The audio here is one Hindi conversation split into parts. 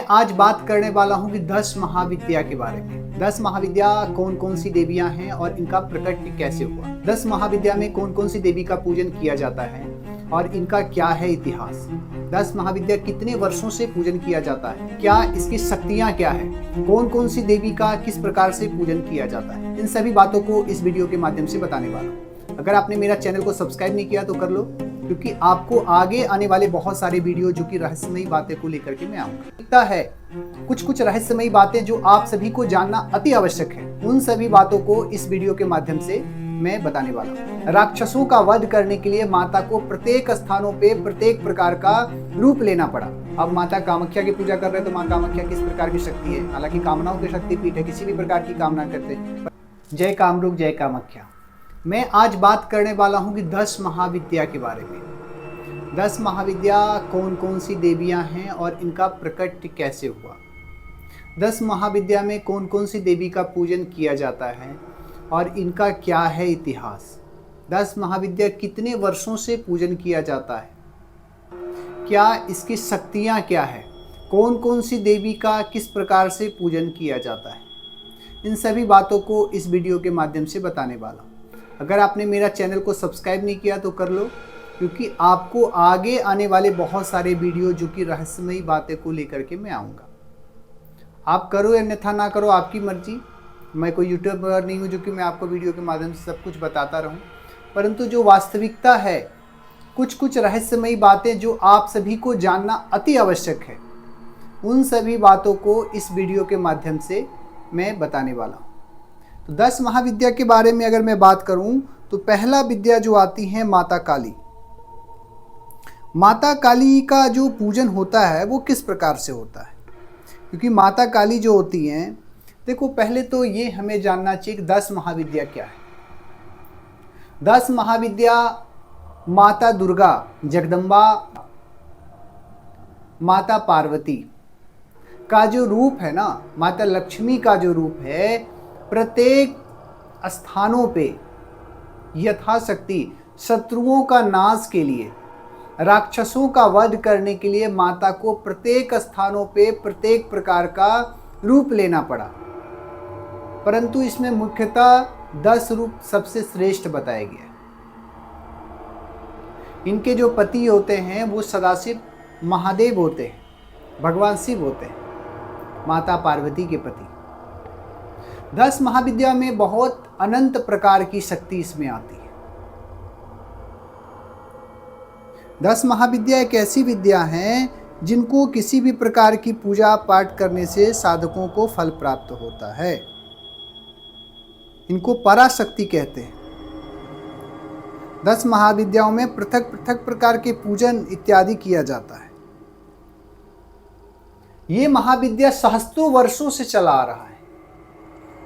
मैं आज बात करने वाला हूँ कि 10 महाविद्या के बारे में। 10 महाविद्या कौन कौन सी देवियां हैं और इनका प्रकट कैसे हुआ। 10 महाविद्या में कौन कौन सी देवी का पूजन किया जाता है और इनका क्या है इतिहास। 10 महाविद्या कितने वर्षों से पूजन किया जाता है, क्या इसकी शक्तियां क्या है, कौन कौन सी देवी का किस प्रकार से पूजन किया जाता है, इन सभी बातों को इस वीडियो के माध्यम से बताने वाला हूँ। अगर आपने मेरा चैनल को सब्सक्राइब नहीं किया तो कर लो, क्योंकि आपको आगे आने वाले बहुत सारे वीडियो जो कि रहस्यमयी बातें को लेकर के मैं आऊंगा है। कुछ रहस्यमयी बातें जो आप सभी को जानना अति आवश्यक है, उन सभी बातों को इस वीडियो के माध्यम से मैं बताने वाला हूँ। राक्षसों का वध करने के लिए माता को प्रत्येक स्थानों पे प्रत्येक प्रकार का रूप लेना पड़ा। अब माता कामाख्या की पूजा कर रहे हैं तो माँ कामाख्या किस प्रकार की शक्ति है, हालांकि कामनाओं की शक्ति पीठ है, किसी भी प्रकार की कामना करते। जय कामरूप जय कामाख्या। मैं आज बात करने वाला हूँ कि 10 महाविद्या के बारे में। 10 महाविद्या कौन कौन सी देवियां हैं और इनका प्रकट कैसे हुआ। 10 महाविद्या में कौन कौन सी देवी का पूजन किया जाता है और इनका क्या है इतिहास। 10 महाविद्या कितने वर्षों से पूजन किया जाता है, क्या इसकी शक्तियाँ क्या है, कौन कौन सी देवी का किस प्रकार से पूजन किया जाता है, इन सभी बातों को इस वीडियो के माध्यम से बताने वाला हूँ। अगर आपने मेरा चैनल को सब्सक्राइब नहीं किया तो कर लो, क्योंकि आपको आगे आने वाले बहुत सारे वीडियो जो कि रहस्यमयी बातें को लेकर के मैं आऊँगा। आप करो या अन्यथा ना करो, आपकी मर्जी। मैं कोई यूट्यूबर नहीं हूँ जो कि मैं आपको वीडियो के माध्यम से सब कुछ बताता रहूँ, परंतु जो वास्तविकता है, कुछ रहस्यमयी बातें जो आप सभी को जानना अति आवश्यक है, उन सभी बातों को इस वीडियो के माध्यम से मैं बताने वाला हूँ। तो 10 महाविद्या के बारे में अगर मैं बात करूं तो पहला विद्या जो आती है माता काली। माता काली का जो पूजन होता है वो किस प्रकार से होता है, क्योंकि माता काली जो होती हैं, देखो पहले तो ये हमें जानना चाहिए कि 10 महाविद्या क्या है। 10 महाविद्या माता दुर्गा, जगदम्बा, माता पार्वती का जो रूप है ना, माता लक्ष्मी का जो रूप है, प्रत्येक स्थानों पे यथाशक्ति शत्रुओं का नाश के लिए, राक्षसों का वध करने के लिए माता को प्रत्येक स्थानों पे प्रत्येक प्रकार का रूप लेना पड़ा। परंतु इसमें मुख्यतः 10 रूप सबसे श्रेष्ठ बताया गया। इनके जो पति होते हैं वो सदाशिव महादेव होते हैं, भगवान शिव होते हैं, माता पार्वती के पति। 10 महाविद्या में बहुत अनंत प्रकार की शक्ति इसमें आती है। 10 महाविद्या एक ऐसी विद्या हैं जिनको किसी भी प्रकार की पूजा पाठ करने से साधकों को फल प्राप्त होता है। इनको पराशक्ति कहते हैं। 10 महाविद्याओं में पृथक पृथक प्रकार के पूजन इत्यादि किया जाता है। ये महाविद्या सहस्त्रों वर्षों से चला आ रहा है।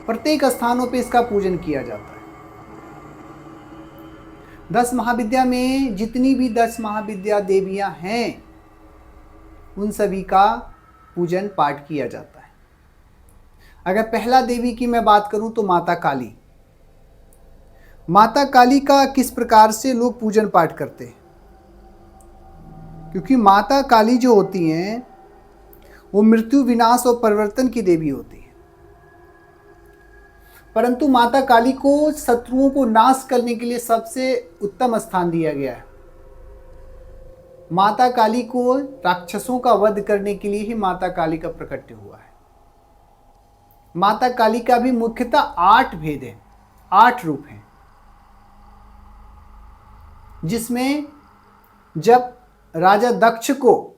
प्रत्येक स्थानों पे इसका पूजन किया जाता है। 10 महाविद्या में जितनी भी 10 महाविद्या देवियां हैं, उन सभी का पूजन पाठ किया जाता है। अगर पहला देवी की मैं बात करूं तो माता काली। माता काली का किस प्रकार से लोग पूजन पाठ करते हैं, क्योंकि माता काली जो होती हैं वो मृत्यु, विनाश और परिवर्तन की देवी होती है। परंतु माता काली को शत्रुओं को नाश करने के लिए सबसे उत्तम स्थान दिया गया है। माता काली को राक्षसों का वध करने के लिए ही माता काली का प्रकट हुआ है। माता काली का भी मुख्यतः 8 भेद है, 8 रूप हैं, जिसमें जब राजा दक्ष को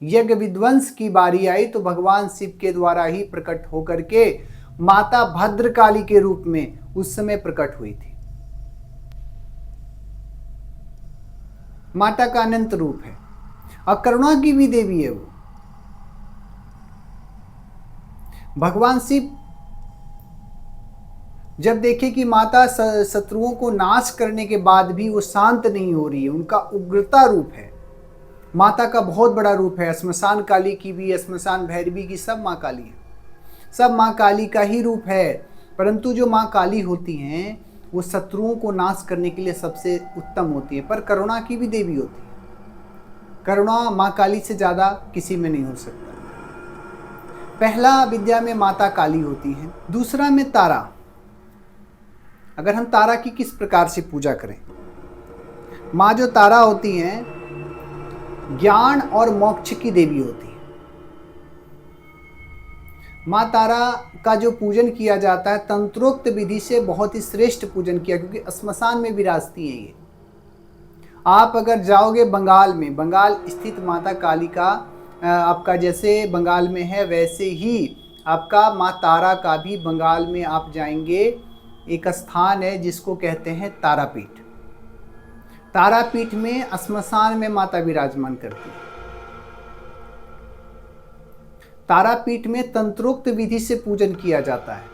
यज्ञ विध्वंस की बारी आई तो भगवान शिव के द्वारा ही प्रकट होकर के माता भद्रकाली के रूप में उस समय प्रकट हुई थी। माता का अनंत रूप है और करुणा की भी देवी है वो। भगवान शिव जब देखे कि माता शत्रुओं को नाश करने के बाद भी वो शांत नहीं हो रही है, उनका उग्रता रूप है, माता का बहुत बड़ा रूप है। श्मशान काली की भी, श्मशान भैरवी की, सब माँ काली है, सब माँ काली का ही रूप है। परंतु जो माँ काली होती हैं वो शत्रुओं को नाश करने के लिए सबसे उत्तम होती है, पर करुणा की भी देवी होती है। करुणा माँ काली से ज़्यादा किसी में नहीं हो सकता। पहला विद्या में माता काली होती है, दूसरा में तारा। अगर हम तारा की किस प्रकार से पूजा करें, माँ जो तारा होती हैं ज्ञान और मोक्ष की देवी होती है। माँ तारा का जो पूजन किया जाता है तंत्रोक्त विधि से बहुत ही श्रेष्ठ पूजन किया, क्योंकि श्मशान में विराजती हैं ये। आप अगर जाओगे बंगाल में, बंगाल स्थित माता काली का आपका जैसे बंगाल में है वैसे ही आपका माँ तारा का भी बंगाल में आप जाएंगे एक स्थान है जिसको कहते हैं तारापीठ। तारापीठ में श्मशान में माता विराजमान करती है। तारापीठ में तंत्रोक्त विधि से पूजन किया जाता है।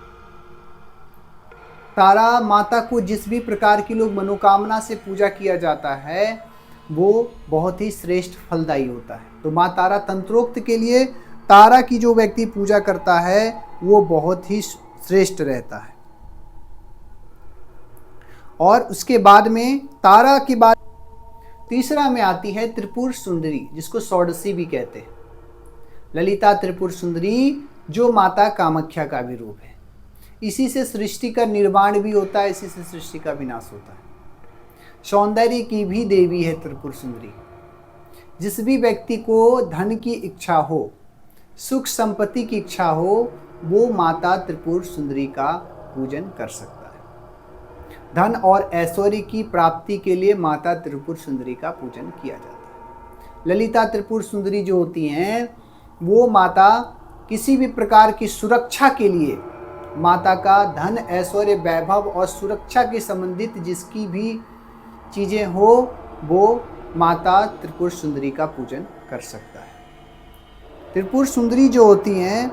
तारा माता को जिस भी प्रकार की लोग मनोकामना से पूजा किया जाता है वो बहुत ही श्रेष्ठ फलदायी होता है। तो माँ तारा तंत्रोक्त के लिए तारा की जो व्यक्ति पूजा करता है वो बहुत ही श्रेष्ठ रहता है। और उसके बाद में तारा के बाद तीसरा में आती है त्रिपुर सुंदरी, जिसको षोडशी भी कहते हैं। ललिता त्रिपुर सुंदरी जो माता कामाख्या का भी रूप है। इसी से सृष्टि का निर्माण भी होता है, इसी से सृष्टि का विनाश होता है। सौंदर्य की भी देवी है त्रिपुर सुंदरी। जिस भी व्यक्ति को धन की इच्छा हो, सुख संपत्ति की इच्छा हो, वो माता त्रिपुर सुंदरी का पूजन कर सकता है। धन और ऐश्वर्य की प्राप्ति के लिए माता त्रिपुर सुंदरी का पूजन किया जाता है। ललिता त्रिपुर सुंदरी जो होती हैं वो माता किसी भी प्रकार की सुरक्षा के लिए, माता का धन ऐश्वर्य वैभव और सुरक्षा के संबंधित जिसकी भी चीज़ें हो वो माता त्रिपुर सुंदरी का पूजन कर सकता है। त्रिपुर सुंदरी जो होती हैं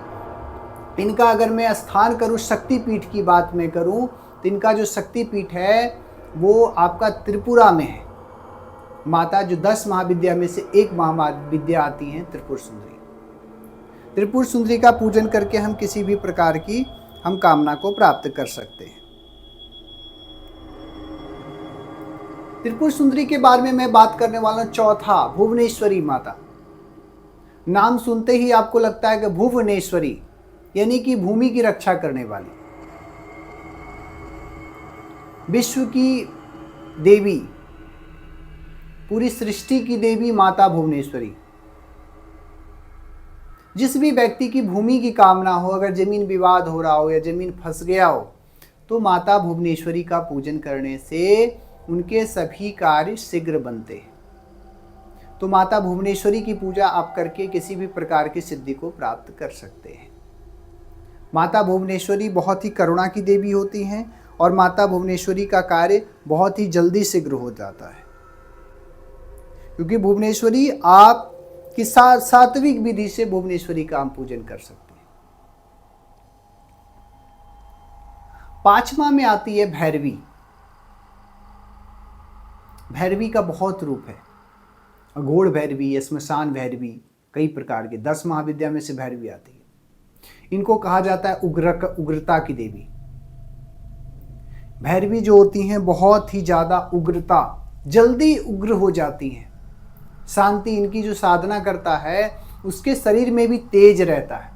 इनका अगर मैं स्थान करूँ, शक्तिपीठ की बात मैं करूँ, तो इनका जो शक्तिपीठ है वो आपका त्रिपुरा में है। माता जो 10 महाविद्या में से एक महाविद्या आती हैं त्रिपुर सुंदरी। त्रिपुर सुंदरी का पूजन करके हम किसी भी प्रकार की हम कामना को प्राप्त कर सकते हैं। त्रिपुर सुंदरी के बारे में मैं बात करने वाला हूं चौथा, भुवनेश्वरी माता। नाम सुनते ही आपको लगता है कि भुवनेश्वरी यानी कि भूमि की रक्षा करने वाली, विश्व की देवी, पूरी सृष्टि की देवी माता भुवनेश्वरी। जिस भी व्यक्ति की भूमि की कामना हो, अगर जमीन विवाद हो रहा हो या जमीन फंस गया हो, तो माता भुवनेश्वरी का पूजन करने से उनके सभी कार्य शीघ्र बनते हैं। तो माता भुवनेश्वरी की पूजा आप करके किसी भी प्रकार की सिद्धि को प्राप्त कर सकते हैं। माता भुवनेश्वरी बहुत ही करुणा की देवी होती हैं और माता भुवनेश्वरी का कार्य बहुत ही जल्दी शीघ्र हो जाता है, क्योंकि भुवनेश्वरी आप कि सात्विक विधि से भुवनेश्वरी का हम पूजन कर सकते हैं। पांचवा में आती है भैरवी। भैरवी का बहुत रूप है, अघोर भैरवी, श्मशान भैरवी, कई प्रकार के 10 महाविद्या में से भैरवी आती है। इनको कहा जाता है उग्रता की देवी। भैरवी जो होती हैं बहुत ही ज़्यादा उग्रता, जल्दी उग्र हो जाती हैं। शांति इनकी जो साधना करता है उसके शरीर में भी तेज रहता है,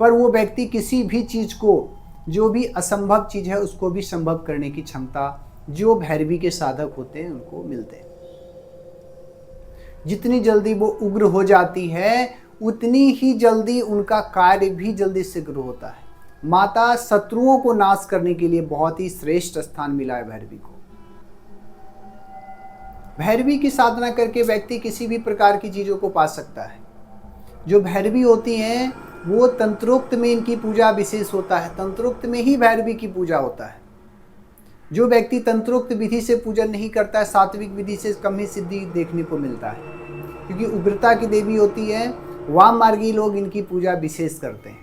पर वो व्यक्ति किसी भी चीज़ को, जो भी असंभव चीज़ है उसको भी संभव करने की क्षमता जो भैरवी के साधक होते हैं उनको मिलते हैं। जितनी जल्दी वो उग्र हो जाती है उतनी ही जल्दी उनका कार्य भी जल्दी शीघ्र होता है। माता शत्रुओं को नाश करने के लिए बहुत ही श्रेष्ठ स्थान मिला है भैरवी को। भैरवी की साधना करके व्यक्ति किसी भी प्रकार की चीज़ों को पा सकता है। जो भैरवी होती हैं वो तंत्रोक्त में इनकी पूजा विशेष होता है, तंत्रोक्त में ही भैरवी की पूजा होता है। जो व्यक्ति तंत्रोक्त विधि से पूजन नहीं करता है, सात्विक विधि से कम ही सिद्धि देखने को मिलता है, क्योंकि उग्रता की देवी होती है। वाम मार्गी लोग इनकी पूजा विशेष करते हैं,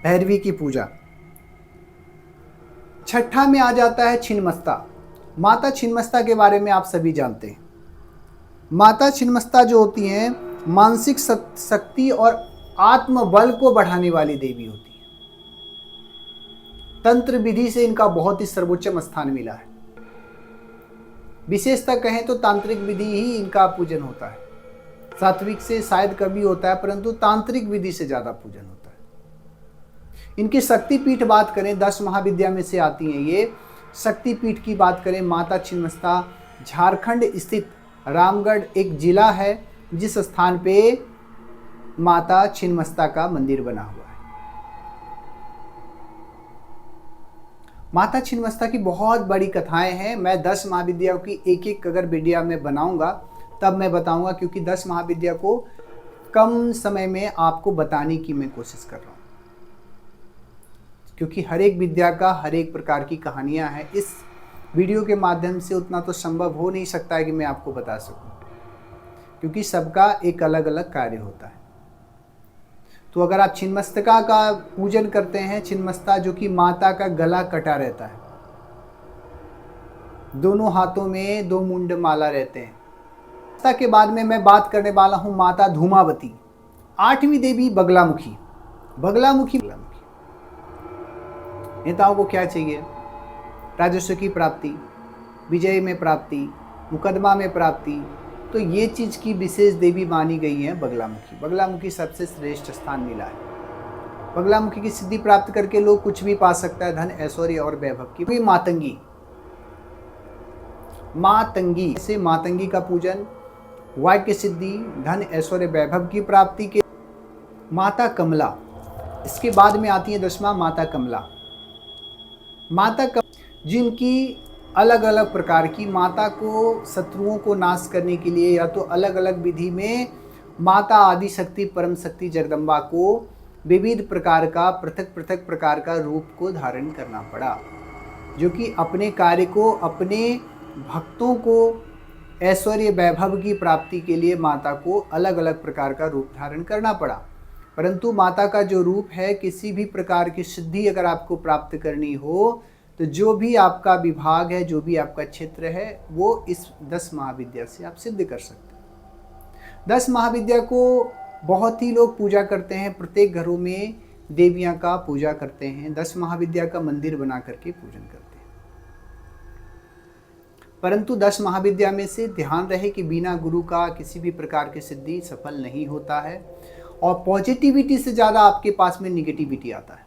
भैरवी की पूजा। छठा में आ जाता है छिन्नमस्ता। माता छिन्नमस्ता के बारे में आप सभी जानते हैं। माता छिन्नमस्ता जो होती हैं मानसिक शक्ति और आत्मबल को बढ़ाने वाली देवी होती है। तंत्र विधि से इनका बहुत ही सर्वोच्चम स्थान मिला है। विशेषता कहें तो तांत्रिक विधि ही इनका पूजन होता है। सात्विक से शायद कभी होता है, परंतु तांत्रिक विधि से ज़्यादा पूजन होता है। इनकी शक्तिपीठ बात करें, 10 महाविद्या में से आती हैं ये। शक्तिपीठ की बात करें, माता छिन्नमस्ता झारखंड स्थित रामगढ़ एक जिला है जिस स्थान पे माता छिन्नमस्ता का मंदिर बना हुआ है। माता छिन्नमस्ता की बहुत बड़ी कथाएं हैं। मैं 10 महाविद्याओं की एक एक अगर वीडियो में बनाऊंगा तब मैं बताऊंगा, क्योंकि 10 महाविद्या को कम समय में आपको बताने की मैं कोशिश कर रहा हूं, क्योंकि हर एक विद्या का हर एक प्रकार की कहानियां हैं। इस वीडियो के माध्यम से उतना तो संभव हो नहीं सकता है कि मैं आपको बता सकूं, क्योंकि सबका एक अलग अलग कार्य होता है। तो अगर आप छिन्नमस्तिका का पूजन करते हैं, छिन्नमस्ता जो कि माता का गला कटा रहता है, दोनों हाथों में 2 मुंड माला रहते हैं। के बाद में मैं बात करने वाला हूं माता धूमावती, 8वीं देवी बगलामुखी। बगलामुखी नेताओं को क्या चाहिए? राजस्व की प्राप्ति, विजय में प्राप्ति, मुकदमा में प्राप्ति, तो ये चीज़ की विशेष देवी मानी गई है बगलामुखी। बगलामुखी सबसे श्रेष्ठ स्थान मिला है। बगलामुखी की सिद्धि प्राप्त करके लोग कुछ भी पा सकता है, धन ऐश्वर्य और वैभव की। मातंगी, मातंगी से मातंगी का पूजन, वाक्य सिद्धि, धन ऐश्वर्य वैभव की प्राप्ति के। माता कमला, इसके बाद में आती है 10वां माता कमला। माता कमला जिनकी अलग अलग प्रकार की, माता को शत्रुओं को नाश करने के लिए या तो अलग अलग विधि में माता आदि शक्ति परम शक्ति जगदम्बा को विविध प्रकार का पृथक पृथक प्रकार का रूप को धारण करना पड़ा, जो कि अपने कार्य को, अपने भक्तों को ऐश्वर्य वैभव की प्राप्ति के लिए माता को अलग अलग प्रकार का रूप धारण करना पड़ा। परंतु माता का जो रूप है, किसी भी प्रकार की सिद्धि अगर आपको प्राप्त करनी हो तो जो भी आपका विभाग है, जो भी आपका क्षेत्र है, वो इस 10 महाविद्या से आप सिद्ध कर सकते हैं। 10 महाविद्या को बहुत ही लोग पूजा करते हैं, प्रत्येक घरों में देवियां का पूजा करते हैं, 10 महाविद्या का मंदिर बना करके पूजन करते हैं। परंतु 10 महाविद्या में से ध्यान रहे कि बिना गुरु का किसी भी प्रकार की सिद्धि सफल नहीं होता है, और पॉजिटिविटी से ज़्यादा आपके पास में निगेटिविटी आता है।